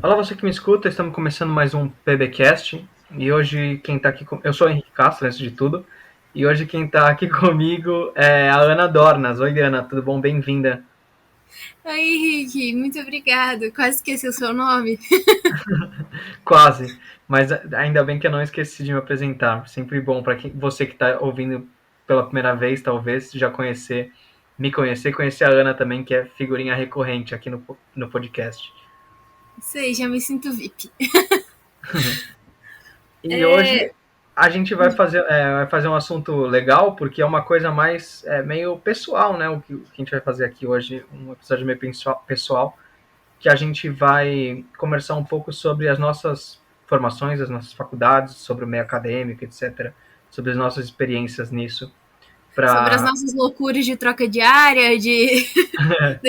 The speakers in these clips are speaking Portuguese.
Olá, você que me escuta, estamos começando mais um PBcast e hoje quem está aqui eu sou o Henrique Castro, antes de tudo, e hoje quem está aqui comigo é a Ana Dornas. Oi, Ana, tudo bom? Bem-vinda. Oi, Henrique, muito obrigada. Quase esqueci o seu nome. Quase, mas ainda bem que eu não esqueci de me apresentar. Sempre bom para você que está ouvindo pela primeira vez, talvez já conhecer a Ana também, que é figurinha recorrente aqui no podcast. Sei, já me sinto VIP. E É, hoje a gente vai fazer um assunto legal, porque é uma coisa mais meio pessoal, né? O que a gente vai fazer aqui hoje, um episódio meio pessoal, que a gente vai conversar um pouco sobre as nossas formações, as nossas faculdades, sobre o meio acadêmico, etc., sobre as nossas experiências nisso, sobre as para nossas loucuras de troca de área, de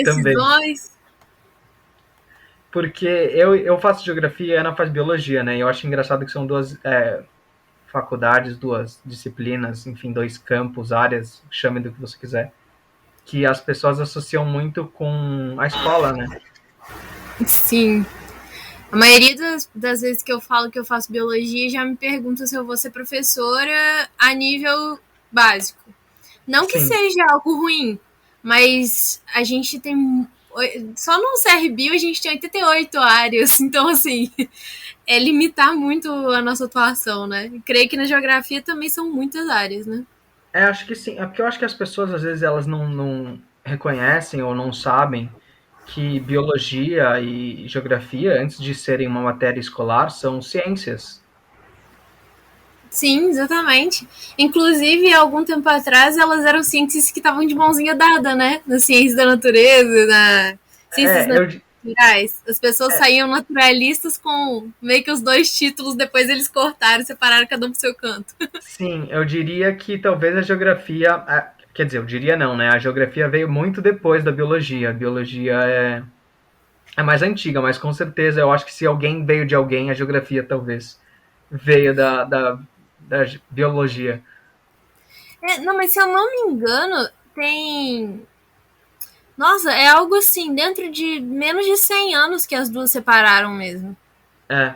também. decisões. Porque eu faço geografia e a Ana faz biologia, né? E eu acho engraçado que são duas faculdades, duas disciplinas, enfim, dois campos, áreas, chame do que você quiser, que as pessoas associam muito com a escola, né? Sim. A maioria das vezes que eu falo que eu faço biologia já me pergunta se eu vou ser professora a nível básico. Não que Sim, seja algo ruim, mas a gente tem. Só no CRBio a gente tem 88 áreas, então assim, é limitar muito a nossa atuação, né? E creio que na geografia também são muitas áreas, né? acho que sim. É porque eu acho que as pessoas, às vezes, elas não reconhecem ou não sabem que biologia e geografia, antes de serem uma matéria escolar, são ciências. Sim, exatamente. Inclusive, há algum tempo atrás, elas eram cientistas que estavam de mãozinha dada, né? Na ciência da natureza, na ciências É, eu, naturais. As pessoas é, saíam naturalistas com meio que os dois títulos, depois eles cortaram, separaram cada um pro seu canto. sim, eu diria que talvez a geografia. Quer dizer, eu diria não, né? A geografia veio muito depois da biologia. A biologia é mais antiga, mas com certeza eu acho que se alguém veio de alguém, a geografia talvez veio da biologia. Não, mas se eu não me engano, tem. Nossa, é algo assim, dentro de menos de 100 anos que as duas separaram mesmo. É.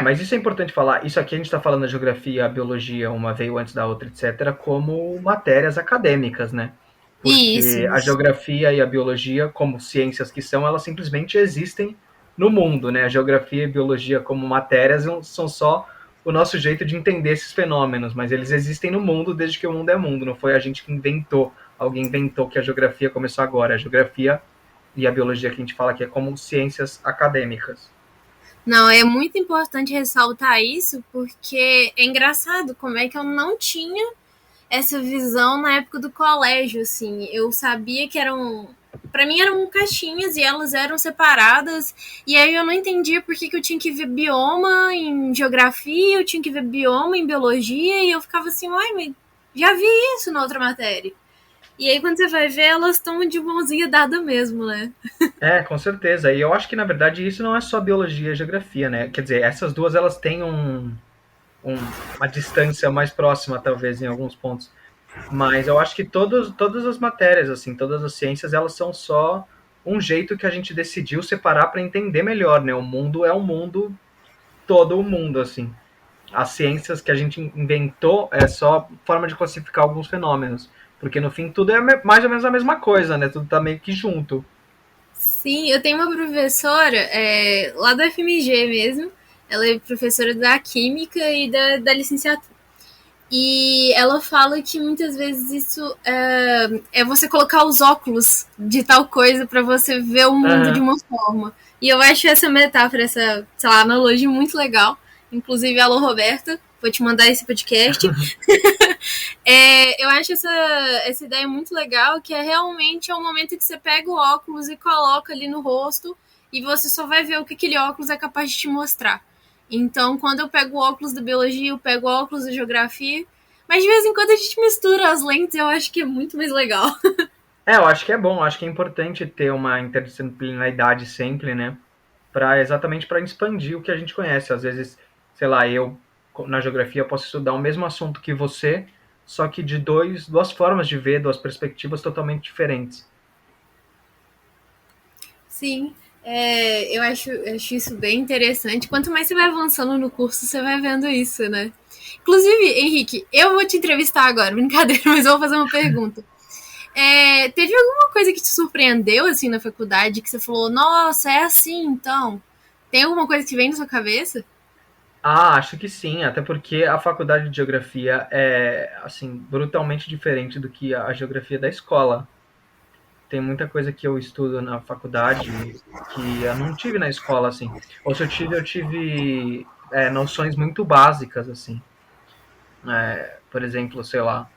Mas isso é importante falar. Isso aqui a gente está falando da geografia, a biologia, uma veio antes da outra, etc., como matérias acadêmicas, né? Isso, Porque a isso. geografia e a biologia, como ciências que são, elas simplesmente existem no mundo, né? A geografia e a biologia como matérias são só o nosso jeito de entender esses fenômenos, mas eles existem no mundo desde que o mundo é mundo. Não foi a gente que inventou. Alguém inventou que a geografia começou agora. A geografia e a biologia que a gente fala aqui é como ciências acadêmicas. Não, é muito importante ressaltar isso, porque é engraçado como é que eu não tinha essa visão na época do colégio, assim. Eu sabia que eram. Pra mim eram caixinhas e elas eram separadas. E aí eu não entendia por que eu tinha que ver bioma em geografia, eu tinha que ver bioma em biologia, e eu ficava assim, uai, mas já vi isso na outra matéria. E aí quando você vai ver, elas estão de mãozinha dada mesmo, né? Com certeza. E eu acho que, na verdade, isso não é só biologia e geografia, né? Quer dizer, essas duas, elas têm uma distância mais próxima, talvez, em alguns pontos. Mas eu acho que todas as matérias, assim, todas as ciências, elas são só um jeito que a gente decidiu separar para entender melhor, né? O mundo é um mundo, todo o mundo, assim. As ciências que a gente inventou é só forma de classificar alguns fenômenos. Porque, no fim, tudo é mais ou menos a mesma coisa, né? Tudo tá meio que junto. Sim, eu tenho uma professora lá da FMG mesmo. Ela é professora da Química e da licenciatura. E ela fala que muitas vezes isso é você colocar os óculos de tal coisa para você ver o mundo de Aham. uma forma. E eu acho essa metáfora, essa, sei lá, analogia muito legal. Inclusive, alô, Roberta, vou te mandar esse podcast. Eu acho essa ideia muito legal, que é realmente o momento que você pega o óculos e coloca ali no rosto e você só vai ver o que aquele óculos é capaz de te mostrar. Então, quando eu pego o óculos da biologia, eu pego o óculos da geografia, mas de vez em quando a gente mistura as lentes, eu acho que é muito mais legal. Eu acho que é bom, acho que é importante ter uma interdisciplinaridade sempre, né? Exatamente para expandir o que a gente conhece. Às vezes, sei lá, eu na geografia posso estudar o mesmo assunto que você, só que de duas formas de ver, duas perspectivas totalmente diferentes. Sim. Eu acho isso bem interessante. Quanto mais você vai avançando no curso, você vai vendo isso, né? Inclusive, Henrique, eu vou te entrevistar agora, brincadeira, mas eu vou fazer uma pergunta. Teve alguma coisa que te surpreendeu, assim, na faculdade, que você falou, nossa, é assim, então? Tem alguma coisa que vem na sua cabeça? Ah, acho que sim, até porque a faculdade de geografia é, assim, brutalmente diferente do que a geografia da escola. Tem muita coisa que eu estudo na faculdade que eu não tive na escola, assim. Ou se eu tive noções muito básicas, assim. Por exemplo, sei lá,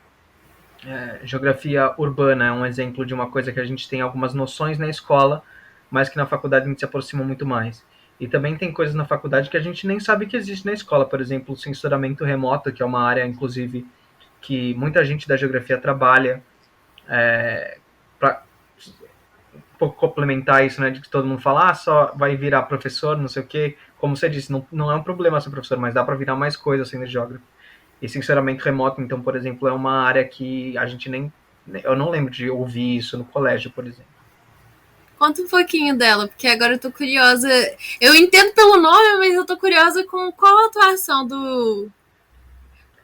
geografia urbana é um exemplo de uma coisa que a gente tem algumas noções na escola, mas que na faculdade a gente se aproxima muito mais. E também tem coisas na faculdade que a gente nem sabe que existe na escola, por exemplo, o sensoramento remoto, que é uma área, inclusive, que muita gente da geografia trabalha, para um pouco complementar isso, né, de que todo mundo fala, só vai virar professor, não sei o quê. Como você disse, não é um problema ser professor, mas dá para virar mais coisa sendo geógrafo. E sinceramente remoto, então, por exemplo, é uma área que a gente nem. Eu não lembro de ouvir isso no colégio, por exemplo. Conta um pouquinho dela, porque agora eu tô curiosa. Eu entendo pelo nome, mas eu tô curiosa com qual a atuação do.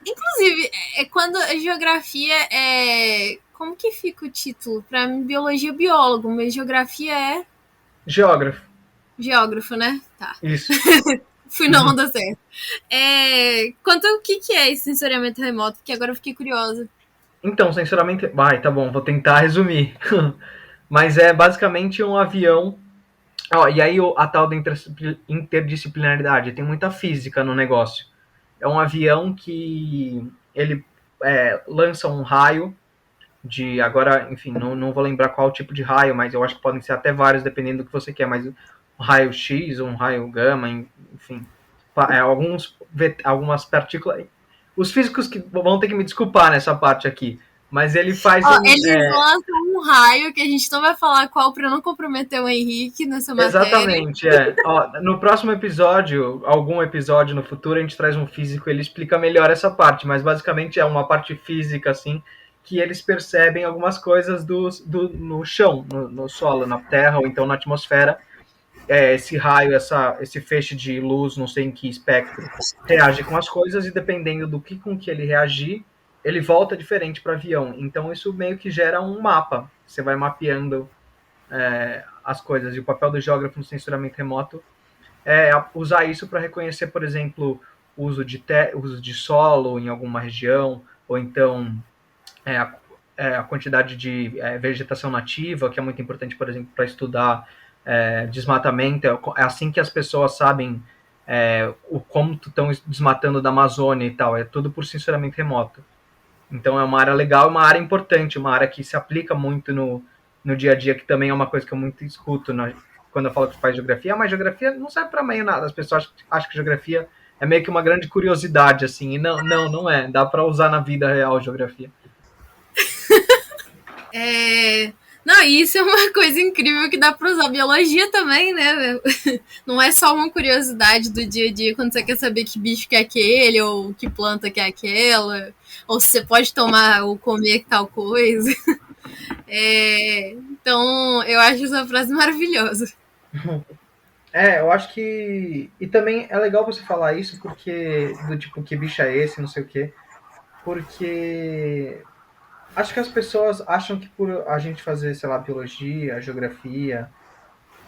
Inclusive, quando a geografia é. Como que fica o título? Pra mim, biologia é biólogo, mas geografia é Geógrafo, geógrafo, né? Tá. isso. Fui na onda certa. Conta o que é esse sensoriamento remoto, porque agora eu fiquei curiosa. Então, sinceramente. Vai, tá bom, vou tentar resumir. Mas é basicamente um avião. E aí a tal da interdisciplinaridade. Tem muita física no negócio. É um avião que ele lança um raio de agora, enfim, não vou lembrar qual tipo de raio, mas eu acho que podem ser até vários, dependendo do que você quer, mas um raio X, um raio gama, enfim, algumas partículas. Os físicos que vão ter que me desculpar nessa parte aqui, mas ele faz Ó, um. eles lançam um raio que a gente não vai falar qual para não comprometer o Henrique nessa matéria. Exatamente, é. No próximo episódio, algum episódio no futuro, a gente traz um físico, ele explica melhor essa parte, mas basicamente é uma parte física, assim, que eles percebem algumas coisas no chão, no solo, na terra ou então na atmosfera. Esse raio, esse feixe de luz, não sei em que espectro, reage com as coisas e dependendo do que com que ele reagir, ele volta diferente para o avião. Então isso meio que gera um mapa. Você vai mapeando as coisas. E o papel do geógrafo no censuramento remoto é usar isso para reconhecer, por exemplo, uso de solo em alguma região, ou então é, a, a quantidade de vegetação nativa, que é muito importante, por exemplo, para estudar desmatamento. É assim que as pessoas sabem como estão desmatando da Amazônia e tal. É tudo por censuramento remoto. Então é uma área legal, uma área importante, uma área que se aplica muito no dia a dia, que também é uma coisa que eu muito escuto quando eu falo que faz geografia. Mas geografia não serve para meio nada. As pessoas acham que geografia é meio que uma grande curiosidade, assim. E não é. Dá para usar na vida real geografia. Não, isso é uma coisa incrível que dá para usar biologia também, né? Não é só uma curiosidade do dia a dia quando você quer saber que bicho que é aquele, ou que planta que é aquela, ou se você pode tomar ou comer tal coisa. Então, eu acho essa frase maravilhosa. Eu acho que. E também é legal você falar isso, porque. Do tipo, que bicho é esse, não sei o quê. Porque. Acho que as pessoas acham que por a gente fazer, sei lá, biologia, geografia,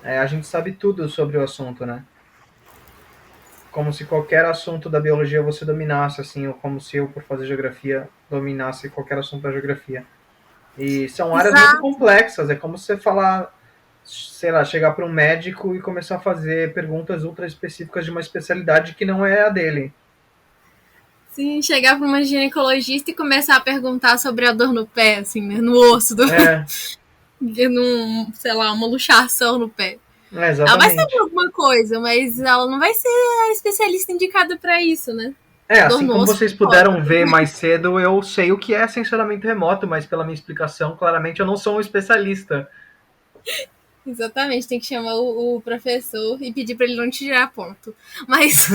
a gente sabe tudo sobre o assunto, né? Como se qualquer assunto da biologia você dominasse, assim, ou como se eu, por fazer geografia, dominasse qualquer assunto da geografia. E são áreas muito Exato. complexas, é como você falar, sei lá, chegar para um médico e começar a fazer perguntas ultra específicas de uma especialidade que não é a dele. Sim, chegar para uma ginecologista e começar a perguntar sobre a dor no pé, assim, né? No osso do. É, Sei lá, uma luxação no pé. Ela vai saber exatamente. alguma coisa, mas ela não vai ser a especialista indicada para isso, né? Dor Assim no como osso. vocês puderam ver mais cedo, eu sei o que é sensoramento remoto, mas pela minha explicação, claramente eu não sou um especialista. Exatamente, tem que chamar o professor e pedir para ele não tirar ponto. Mas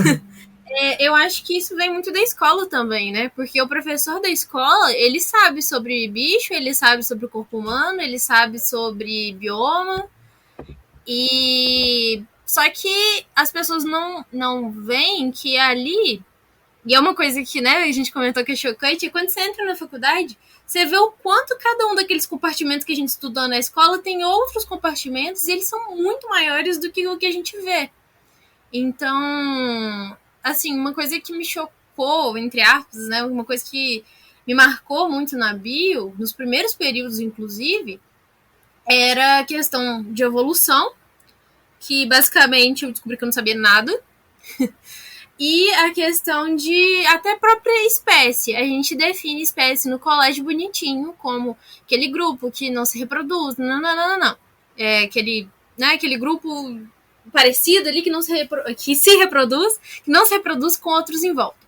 eu acho que isso vem muito da escola também, né? Porque o professor da escola, ele sabe sobre bicho, ele sabe sobre o corpo humano, ele sabe sobre bioma. E só que as pessoas não veem que ali, e é uma coisa que, né, a gente comentou que é chocante, é quando você entra na faculdade, você vê o quanto cada um daqueles compartimentos que a gente estudou na escola tem outros compartimentos e eles são muito maiores do que o que a gente vê. Então, assim, uma coisa que me chocou, entre aspas, né, uma coisa que me marcou muito na bio, nos primeiros períodos, inclusive, era a questão de evolução, que basicamente eu descobri que eu não sabia nada. E a questão de até própria espécie. A gente define espécie no colégio bonitinho, como aquele grupo que não se reproduz. Não. É aquele grupo parecido ali que se reproduz, que não se reproduz com outros em volta.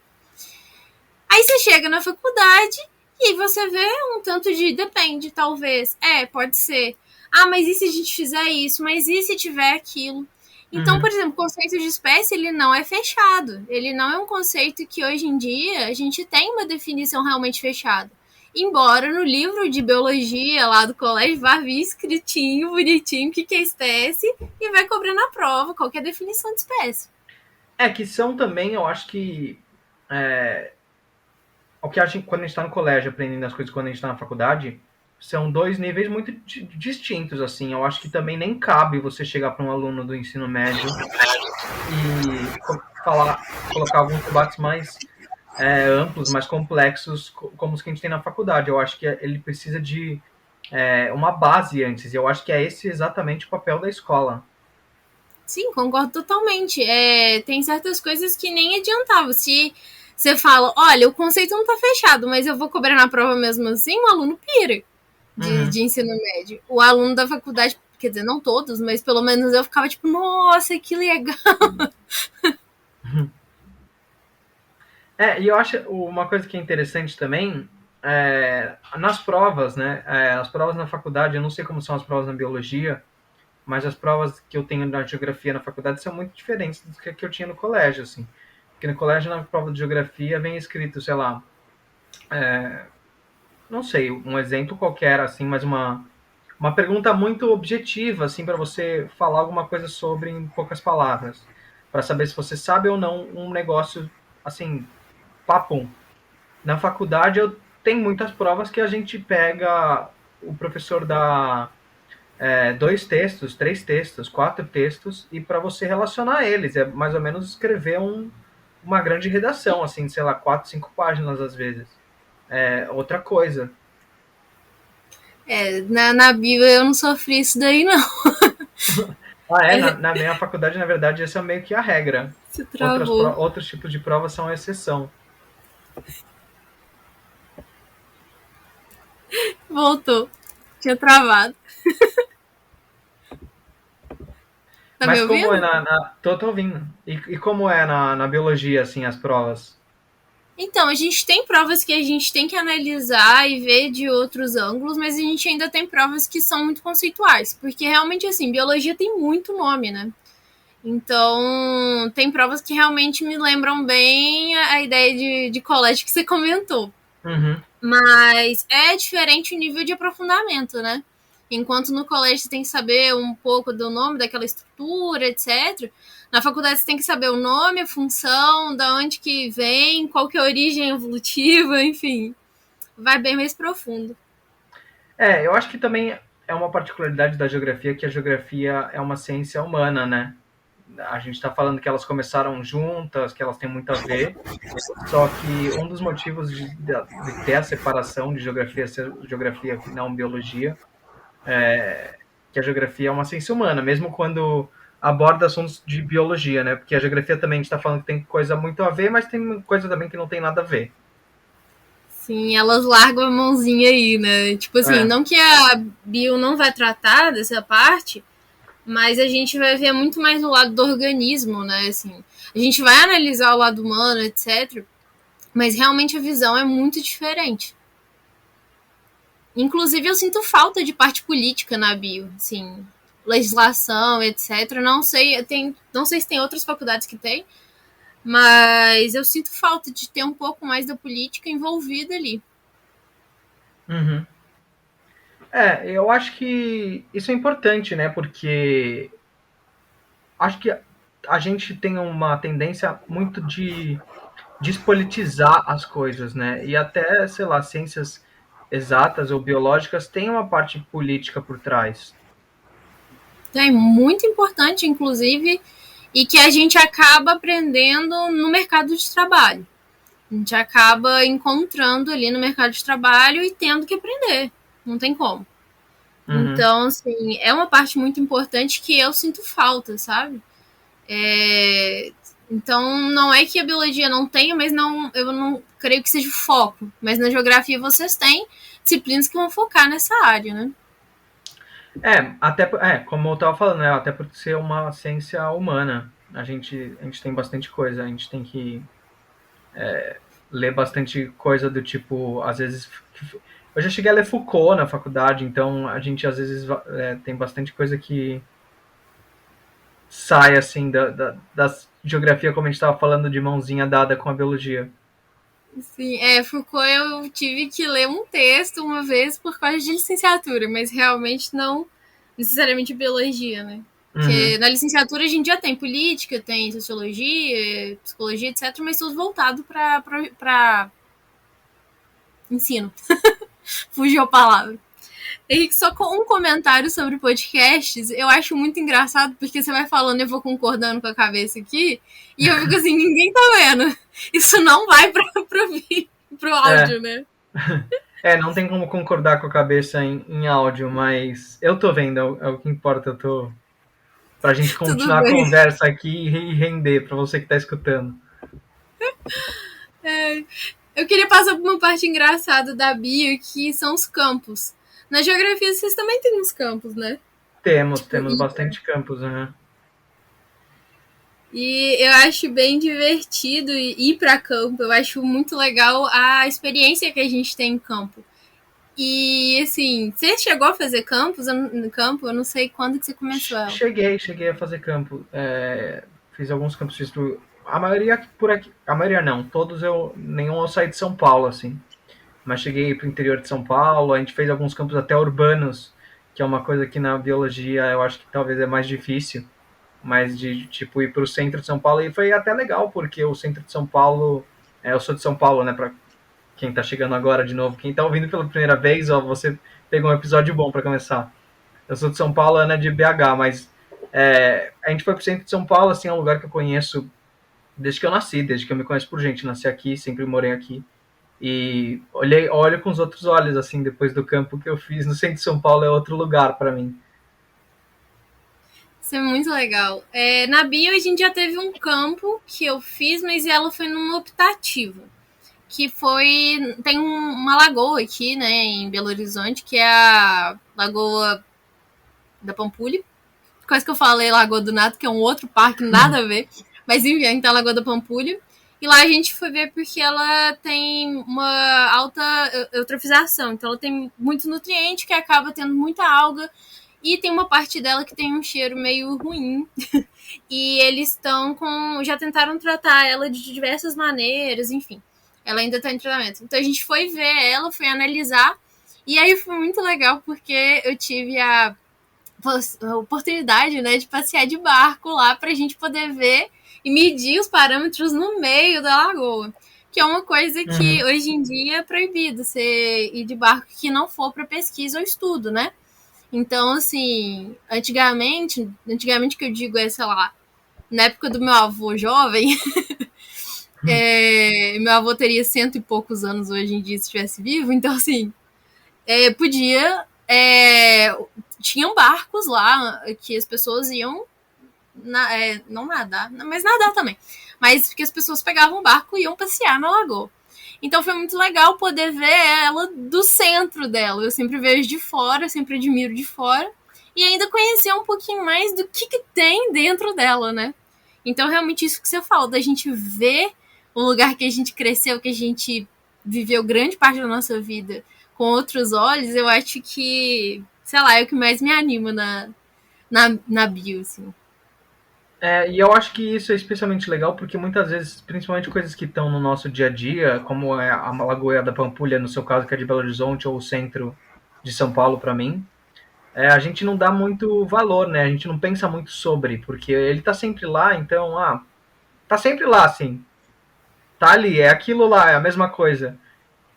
Aí você chega na faculdade e você vê um tanto de depende, talvez. Pode ser. Ah, mas e se a gente fizer isso? Mas e se tiver aquilo? Então, por exemplo, o conceito de espécie, ele não é fechado. Ele não é um conceito que hoje em dia a gente tem uma definição realmente fechada. Embora no livro de biologia lá do colégio vá vir escritinho, bonitinho, o que é espécie, e vai cobrar na prova qual é a definição de espécie. Que são também, eu acho que o que a gente, quando a gente está no colégio aprendendo as coisas quando a gente está na faculdade, são dois níveis muito distintos, assim. Eu acho que também nem cabe você chegar para um aluno do ensino médio e colocar alguns debates mais amplos, mais complexos, como os que a gente tem na faculdade. Eu acho que ele precisa de uma base antes, e eu acho que é esse exatamente o papel da escola. Sim, concordo totalmente. Tem certas coisas que nem adiantava. Se você fala, olha, o conceito não tá fechado, mas eu vou cobrar na prova mesmo assim, o aluno pira de ensino médio. O aluno da faculdade, quer dizer, não todos, mas pelo menos eu ficava tipo, nossa, que legal. E eu acho uma coisa que é interessante também, nas provas, né? As provas na faculdade, eu não sei como são as provas na biologia, mas as provas que eu tenho na geografia na faculdade são muito diferentes do que eu tinha no colégio, assim. Porque no colégio, na prova de geografia, vem escrito, sei lá, não sei, um exemplo qualquer, assim, mas uma pergunta muito objetiva, assim, para você falar alguma coisa sobre em poucas palavras, para saber se você sabe ou não um negócio, assim, papum. Na faculdade, eu tenho muitas provas que a gente pega, o professor dá 2 textos, 3 textos, 4 textos, e para você relacionar eles, é mais ou menos escrever uma grande redação, assim, sei lá, 4, 5 páginas às vezes. Outra coisa. Na bio eu não sofri isso daí, não. Na minha faculdade, na verdade, essa é meio que a regra. Se travou. Outros tipos de provas são a exceção. Voltou. Tinha travado. Tá me Mas como ouvindo? é tô ouvindo. E como é na biologia, assim, as provas? Então, a gente tem provas que a gente tem que analisar e ver de outros ângulos, mas a gente ainda tem provas que são muito conceituais, porque realmente, assim, biologia tem muito nome, né? Então, tem provas que realmente me lembram bem a ideia de colégio que você comentou. Uhum. Mas é diferente o nível de aprofundamento, né? Enquanto no colégio você tem que saber um pouco do nome daquela estrutura, etc. Na faculdade você tem que saber o nome, a função, da onde que vem, qual que é a origem evolutiva, enfim. Vai bem mais profundo. Eu acho que também é uma particularidade da geografia que a geografia é uma ciência humana, né? A gente está falando que elas começaram juntas, que elas têm muito a ver, só que um dos motivos de ter a separação de geografia ser geografia e não biologia que a geografia é uma ciência humana, mesmo quando aborda assuntos de biologia, né? Porque a geografia também a gente está falando que tem coisa muito a ver, mas tem coisa também que não tem nada a ver. Sim, elas largam a mãozinha aí, né? Tipo assim, É. não que a bio não vai tratar dessa parte, mas a gente vai ver muito mais o lado do organismo, né? Assim, a gente vai analisar o lado humano, etc. Mas realmente a visão é muito diferente. Inclusive, eu sinto falta de parte política na bio, assim, legislação, etc. Não sei se tem outras faculdades que tem, mas eu sinto falta de ter um pouco mais da política envolvida ali. Uhum. Eu acho que isso é importante, né? Porque acho que a gente tem uma tendência muito de despolitizar as coisas, né? E até, sei lá, ciências exatas ou biológicas têm uma parte política por trás. É muito importante, inclusive, e que a gente acaba aprendendo no mercado de trabalho. A gente acaba encontrando ali no mercado de trabalho e tendo que aprender. Não tem como. Uhum. Então, assim, é uma parte muito importante que eu sinto falta, sabe? Então, não é que a biologia não tenha, mas não, eu não creio que seja o foco. Mas na geografia vocês têm disciplinas que vão focar nessa área, né? Como eu estava falando, né? Até por ser uma ciência humana, a gente tem bastante coisa, a gente tem que ler bastante coisa do tipo, às vezes. Eu já cheguei a ler Foucault na faculdade, então a gente às vezes tem bastante coisa que sai assim da geografia, como a gente estava falando, de mãozinha dada com a biologia. Sim, Foucault eu tive que ler um texto uma vez por causa de licenciatura, mas realmente não necessariamente biologia, né? Porque Uhum. na licenciatura a gente já tem política, tem sociologia, psicologia, etc., mas tudo voltado para ensino. Fugiu a palavra. Henrique, só com um comentário sobre podcasts, eu acho muito engraçado, porque você vai falando, eu vou concordando com a cabeça aqui, e eu fico assim, ninguém tá vendo. Isso não vai pro É, áudio, né? não tem como concordar com a cabeça em áudio, mas eu tô vendo, é o que importa, eu tô. Pra gente Tudo continuar a bem. conversa aqui e render, pra você que tá escutando. É, eu queria passar por uma parte engraçada da bio, que são os campos. Na geografia, vocês também têm uns campos, né? Tipo, Temos bastante campos, né? e eu acho bem divertido ir para campo. Eu acho muito legal a experiência que a gente tem em campo. E assim, você chegou a fazer campos no campo? Eu não sei quando que você começou ela. Cheguei a fazer campo. Fiz alguns campos, a maioria por aqui, a maioria não, todos nenhum eu saí de São Paulo, assim. Mas cheguei para o interior de São Paulo, a gente fez alguns campos até urbanos, que é uma coisa que na biologia eu acho que talvez é mais difícil, mas de tipo ir para o centro de São Paulo, e foi até legal, porque o centro de São Paulo, eu sou de São Paulo, né, para quem está chegando agora de novo, quem está ouvindo pela primeira vez, ó, você pegou um episódio bom para começar. Eu sou de São Paulo, Ana é de BH, mas a gente foi pro centro de São Paulo, assim, é um lugar que eu conheço desde que eu nasci, desde que eu me conheço por gente. Nasci aqui, sempre morei aqui. E olho com os outros olhos, assim, depois do campo que eu fiz no centro de São Paulo, é outro lugar para mim. Isso é muito legal. Na bio, a gente já teve um campo que eu fiz, mas ela foi numa optativa. Que foi. Tem uma lagoa aqui, né, em Belo Horizonte, que é a Lagoa da Pampulha. Quase que eu falei Lagoa do Nato, que é um outro parque, nada a ver. Mas enfim, então a Lagoa da Pampulha. E lá a gente foi ver porque ela tem uma alta eutrofização. Então ela tem muito nutriente que acaba tendo muita alga. E tem uma parte dela que tem um cheiro meio ruim. E eles estão com. Já tentaram tratar ela de diversas maneiras, enfim. Ela ainda está em tratamento. Então a gente foi ver ela, foi analisar. E aí foi muito legal porque eu tive a oportunidade, né, de passear de barco lá para a gente poder ver e medir os parâmetros no meio da lagoa. Que é uma coisa que Uhum. hoje em dia é proibido você ir de barco que não for para pesquisa ou estudo, né? Então, assim, antigamente que eu digo é, sei lá, na época do meu avô jovem, meu avô teria cento e poucos anos hoje em dia se estivesse vivo, então, assim, podia. Tinham barcos lá que as pessoas iam. Não nadar, mas nadar também. Mas que as pessoas pegavam o barco e iam passear na lagoa. Então foi muito legal poder ver ela do centro dela. Eu sempre vejo de fora, sempre admiro de fora. E ainda conhecer um pouquinho mais do que tem dentro dela, né? Então, realmente, isso que você falou, da gente ver o lugar que a gente cresceu, que a gente viveu grande parte da nossa vida com outros olhos, eu acho que, sei lá, é o que mais me anima na bio, assim. E eu acho que isso é especialmente legal porque muitas vezes, principalmente coisas que estão no nosso dia a dia, como é a Lagoa da Pampulha, no seu caso, que é de Belo Horizonte, ou o centro de São Paulo para mim, a gente não dá muito valor, né? A gente não pensa muito sobre, porque ele tá sempre lá, então, tá sempre lá, assim. Tá ali, é aquilo lá, é a mesma coisa.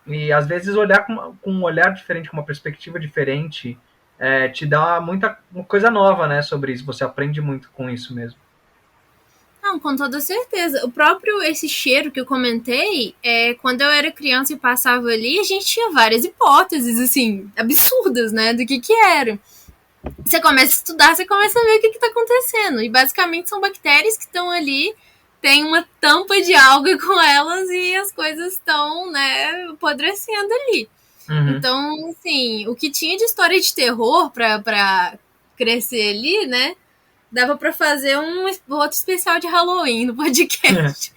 E às vezes olhar com um olhar diferente, com uma perspectiva diferente, te dá muita coisa nova, né, sobre isso. Você aprende muito com isso mesmo. Não, com toda certeza. O próprio esse cheiro que eu comentei, quando eu era criança e passava ali, a gente tinha várias hipóteses, assim, absurdas, né, do que era. Você começa a estudar, você começa a ver o que está acontecendo. E basicamente são bactérias que estão ali, tem uma tampa de alga com elas e as coisas estão, né, apodrecendo ali. Uhum. Então, assim, o que tinha de história de terror pra crescer ali, né? Dava pra fazer um outro especial de Halloween no podcast.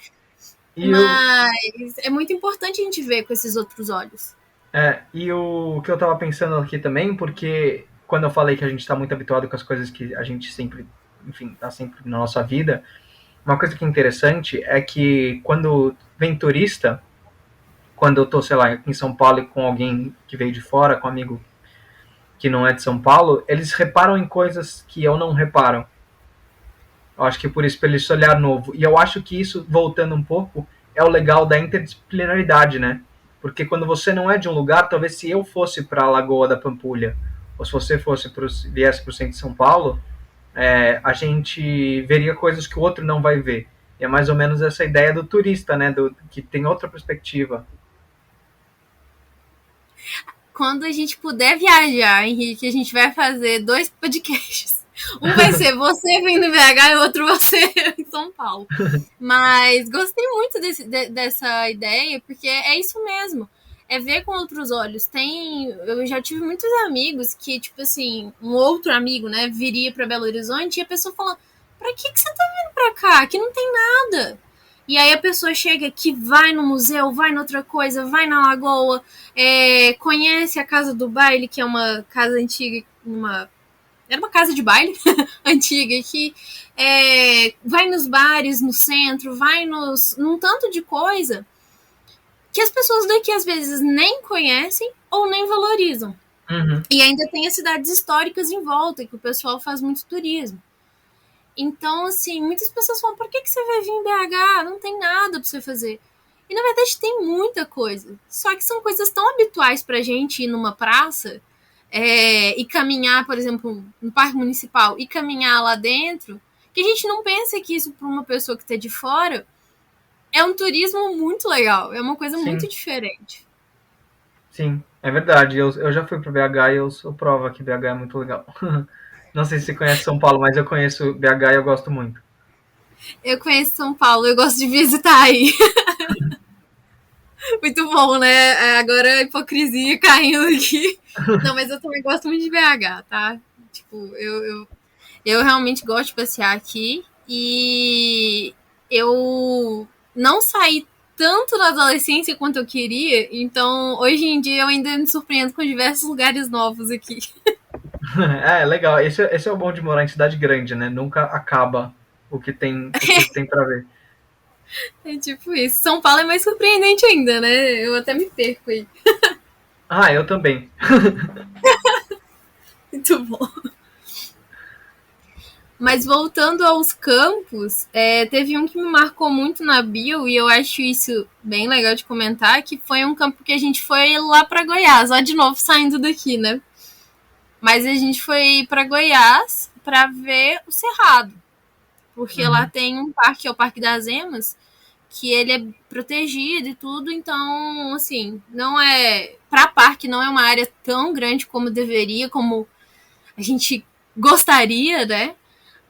E o, Mas é muito importante a gente ver com esses outros olhos. e o que eu tava pensando aqui também, porque quando eu falei que a gente tá muito habituado com as coisas que a gente sempre, enfim, tá sempre na nossa vida, uma coisa que é interessante é que quando vem turista, quando eu tô, sei lá, em São Paulo e com alguém que veio de fora, com um amigo que não é de São Paulo, eles reparam em coisas que eu não reparo. Eu acho que por isso, pelo esse olhar novo. E eu acho que isso, voltando um pouco, é o legal da interdisciplinaridade, né? Porque quando você não é de um lugar, talvez se eu fosse para a Lagoa da Pampulha, ou se você viesse para o centro de São Paulo, a gente veria coisas que o outro não vai ver. E é mais ou menos essa ideia do turista, né? Que tem outra perspectiva. Quando a gente puder viajar, Henrique, a gente vai fazer 2 podcasts. Um vai ser você vindo em BH e o outro você em São Paulo. Mas gostei muito dessa ideia, porque é isso mesmo. É ver com outros olhos. Eu já tive muitos amigos que, tipo assim, um outro amigo, né, viria para Belo Horizonte e a pessoa fala: pra que você tá vindo pra cá? Aqui não tem nada. E aí a pessoa chega aqui, vai no museu, vai noutra coisa, vai na lagoa, conhece a Casa do Baile, que é uma casa antiga, era uma casa de baile antiga, que vai nos bares no centro, vai num tanto de coisa que as pessoas daqui às vezes nem conhecem ou nem valorizam. Uhum. E ainda tem as cidades históricas em volta, que o pessoal faz muito turismo. Então, assim, muitas pessoas falam: por que você vai vir em BH? Não tem nada pra você fazer. E na verdade tem muita coisa. Só que são coisas tão habituais pra gente ir numa praça e caminhar, por exemplo, no parque municipal e caminhar lá dentro, que a gente não pensa que isso para uma pessoa que tá de fora é um turismo muito legal. É uma coisa muito Sim, diferente. sim, é verdade. Eu já fui para BH e eu sou prova que BH é muito legal. Não sei se você conhece São Paulo, mas eu conheço BH e eu gosto muito. Eu conheço São Paulo, eu gosto de visitar aí. Muito bom, né? Agora a hipocrisia caindo aqui. Não, mas eu também gosto muito de BH, tá? Tipo, eu realmente gosto de passear aqui e eu não saí tanto na adolescência quanto eu queria, então hoje em dia eu ainda me surpreendo com diversos lugares novos aqui. Legal. Esse é o bom de morar em cidade grande, né? Nunca acaba o que tem para ver. É tipo isso. São Paulo é mais surpreendente ainda, né? Eu até me perco aí. Eu também. Muito bom. Mas voltando aos campos, teve um que me marcou muito na bio e eu acho isso bem legal de comentar, que foi um campo que a gente foi lá para Goiás, lá de novo saindo daqui, né? Mas a gente foi para Goiás para ver o Cerrado, porque lá Uhum. tem um parque, que é o Parque das Emas, que ele é protegido e tudo, então, assim, não é para parque, não é uma área tão grande como deveria, como a gente gostaria, né?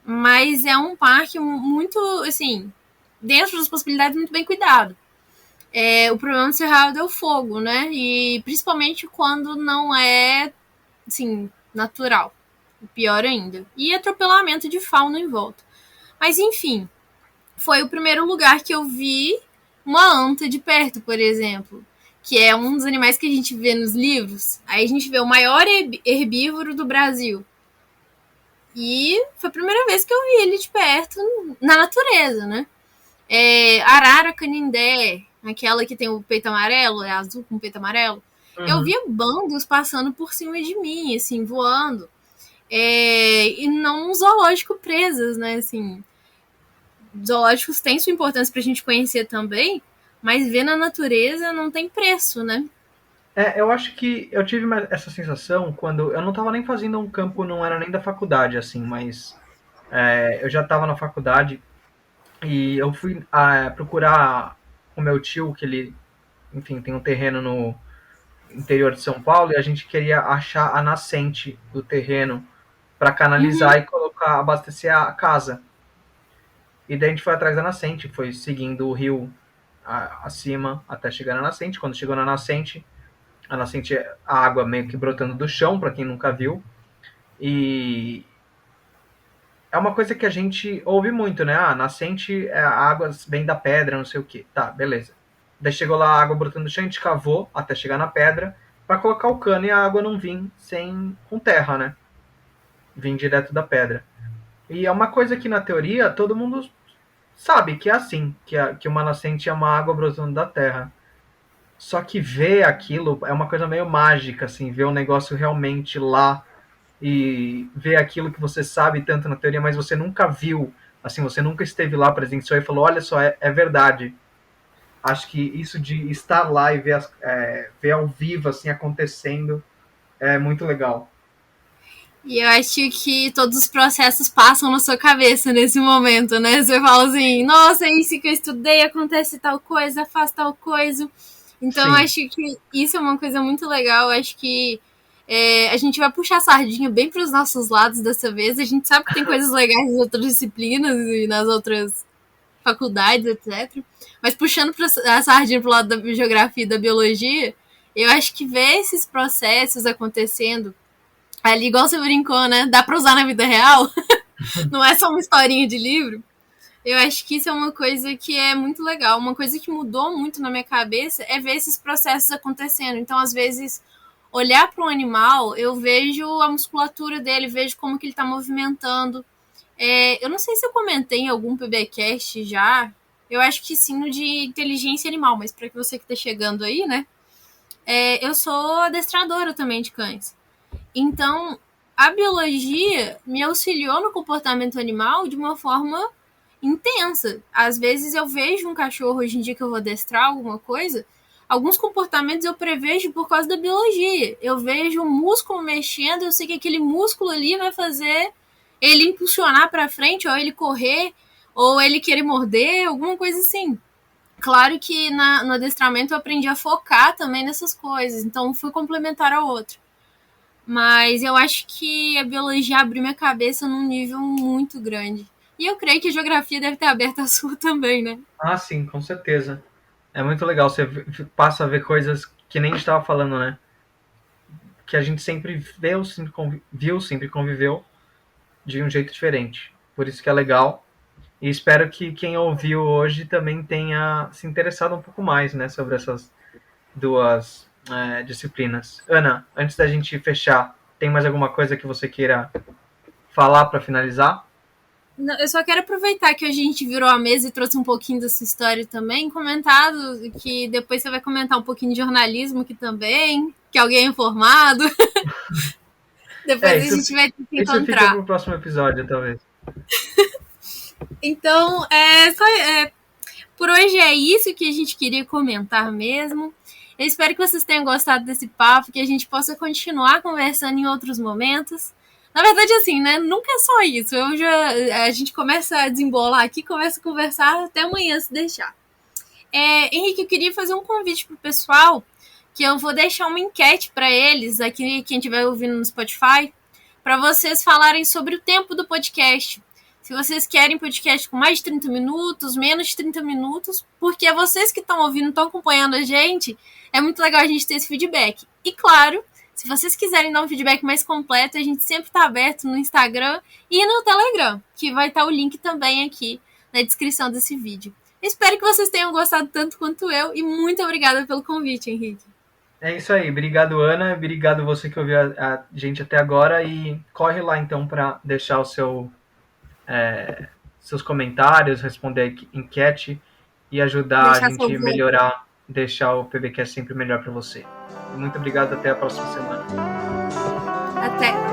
Mas é um parque muito, assim, dentro das possibilidades, muito bem cuidado. O problema do Cerrado é o fogo, né? E principalmente quando não é, assim, natural. Pior ainda. E atropelamento de fauna em volta. Mas enfim, foi o primeiro lugar que eu vi uma anta de perto, por exemplo. Que é um dos animais que a gente vê nos livros. Aí a gente vê o maior herbívoro do Brasil. E foi a primeira vez que eu vi ele de perto na natureza, né? Arara canindé, aquela que tem o peito amarelo, é azul com peito amarelo. Eu Uhum. via bandos passando por cima de mim, assim, voando. e não um zoológico presas, né? Assim, zoológicos têm sua importância pra gente conhecer também, mas ver na natureza não tem preço, né? Eu acho que eu tive essa sensação quando eu não estava nem fazendo um campo, não era nem da faculdade, assim, mas eu já estava na faculdade e eu fui procurar o meu tio, que ele, enfim, tem um terreno no interior de São Paulo, e a gente queria achar a nascente do terreno para canalizar Uhum. e colocar, abastecer a casa. E daí a gente foi atrás da nascente, foi seguindo o rio acima até chegar na nascente. Quando chegou na nascente, a nascente é a água meio que brotando do chão, para quem nunca viu. E é uma coisa que a gente ouve muito, né? A nascente, a água vem da pedra, não sei o que. Tá, beleza. Daí chegou lá a água brotando do chão, a gente cavou até chegar na pedra para colocar o cano e a água não vir com terra, né? Vim direto da pedra. E é uma coisa que na teoria todo mundo sabe que é assim, que uma nascente é uma água brotando da terra. Só que ver aquilo é uma coisa meio mágica, assim, ver o negócio realmente lá e ver aquilo que você sabe tanto na teoria, mas você nunca viu, assim, você nunca esteve lá, presenciou e falou, olha só, é verdade. Acho que isso de estar lá e ver ao vivo, assim, acontecendo, é muito legal. E eu acho que todos os processos passam na sua cabeça nesse momento, né? Você fala assim, nossa, é isso que eu estudei, acontece tal coisa, faz tal coisa. Então, eu Sim. acho que isso é uma coisa muito legal. Eu acho que a gente vai puxar a sardinha bem para os nossos lados dessa vez. A gente sabe que tem coisas legais nas outras disciplinas e nas outras faculdades, etc. Mas puxando a sardinha para o lado da geografia e da biologia, eu acho que ver esses processos acontecendo ali, igual você brincou, né? Dá pra usar na vida real. Não é só uma historinha de livro. Eu acho que isso é uma coisa que é muito legal. Uma coisa que mudou muito na minha cabeça é ver esses processos acontecendo. Então, às vezes, olhar para um animal, eu vejo a musculatura dele, vejo como que ele está movimentando. Eu não sei se eu comentei em algum PBcast já. Eu acho que sim, no de inteligência animal, mas para você que está chegando aí, né? Eu sou adestradora também de cães. Então, a biologia me auxiliou no comportamento animal de uma forma intensa. Às vezes eu vejo um cachorro hoje em dia que eu vou adestrar alguma coisa, alguns comportamentos eu prevejo por causa da biologia. Eu vejo o músculo mexendo, eu sei que aquele músculo ali vai fazer ele impulsionar para frente, ou ele correr, ou ele querer morder, alguma coisa assim. Claro que no adestramento eu aprendi a focar também nessas coisas, então fui complementar ao outro. Mas eu acho que a biologia abriu minha cabeça num nível muito grande. E eu creio que a geografia deve ter aberto a sua também, né? Ah, sim, com certeza. É muito legal, você passa a ver coisas que nem a gente estava falando, né? Que a gente sempre viu, sempre conviveu de um jeito diferente. Por isso que é legal. E espero que quem ouviu hoje também tenha se interessado um pouco mais, né, sobre essas duas disciplinas. Ana, antes da gente fechar, tem mais alguma coisa que você queira falar para finalizar? Não, eu só quero aproveitar que hoje a gente virou a mesa e trouxe um pouquinho dessa história também, comentado que depois você vai comentar um pouquinho de jornalismo aqui também, que alguém é informado. Depois a Isso, gente vai ter que isso fica encontrar. para o próximo episódio, talvez. Então, por hoje é isso que a gente queria comentar mesmo. Eu espero que vocês tenham gostado desse papo, que a gente possa continuar conversando em outros momentos. Na verdade, assim, né? Nunca é só isso. A gente começa a desembolar aqui, começa a conversar até amanhã, se deixar. Henrique, eu queria fazer um convite pro pessoal, que eu vou deixar uma enquete para eles, aqui, quem estiver ouvindo no Spotify, para vocês falarem sobre o tempo do podcast. Se vocês querem podcast com mais de 30 minutos, menos de 30 minutos, porque vocês que estão ouvindo, estão acompanhando a gente, é muito legal a gente ter esse feedback. E claro, se vocês quiserem dar um feedback mais completo, a gente sempre está aberto no Instagram e no Telegram, que vai estar o link também aqui na descrição desse vídeo. Espero que vocês tenham gostado tanto quanto eu e muito obrigada pelo convite, Henrique. É isso aí. Obrigado, Ana. Obrigado você que ouviu a gente até agora. E corre lá, então, para deixar seus comentários, responder a enquete e ajudar a Deixar seu gente a voto. melhorar, deixar o PBcast sempre melhor para você. Muito obrigado. Até a próxima semana. Até!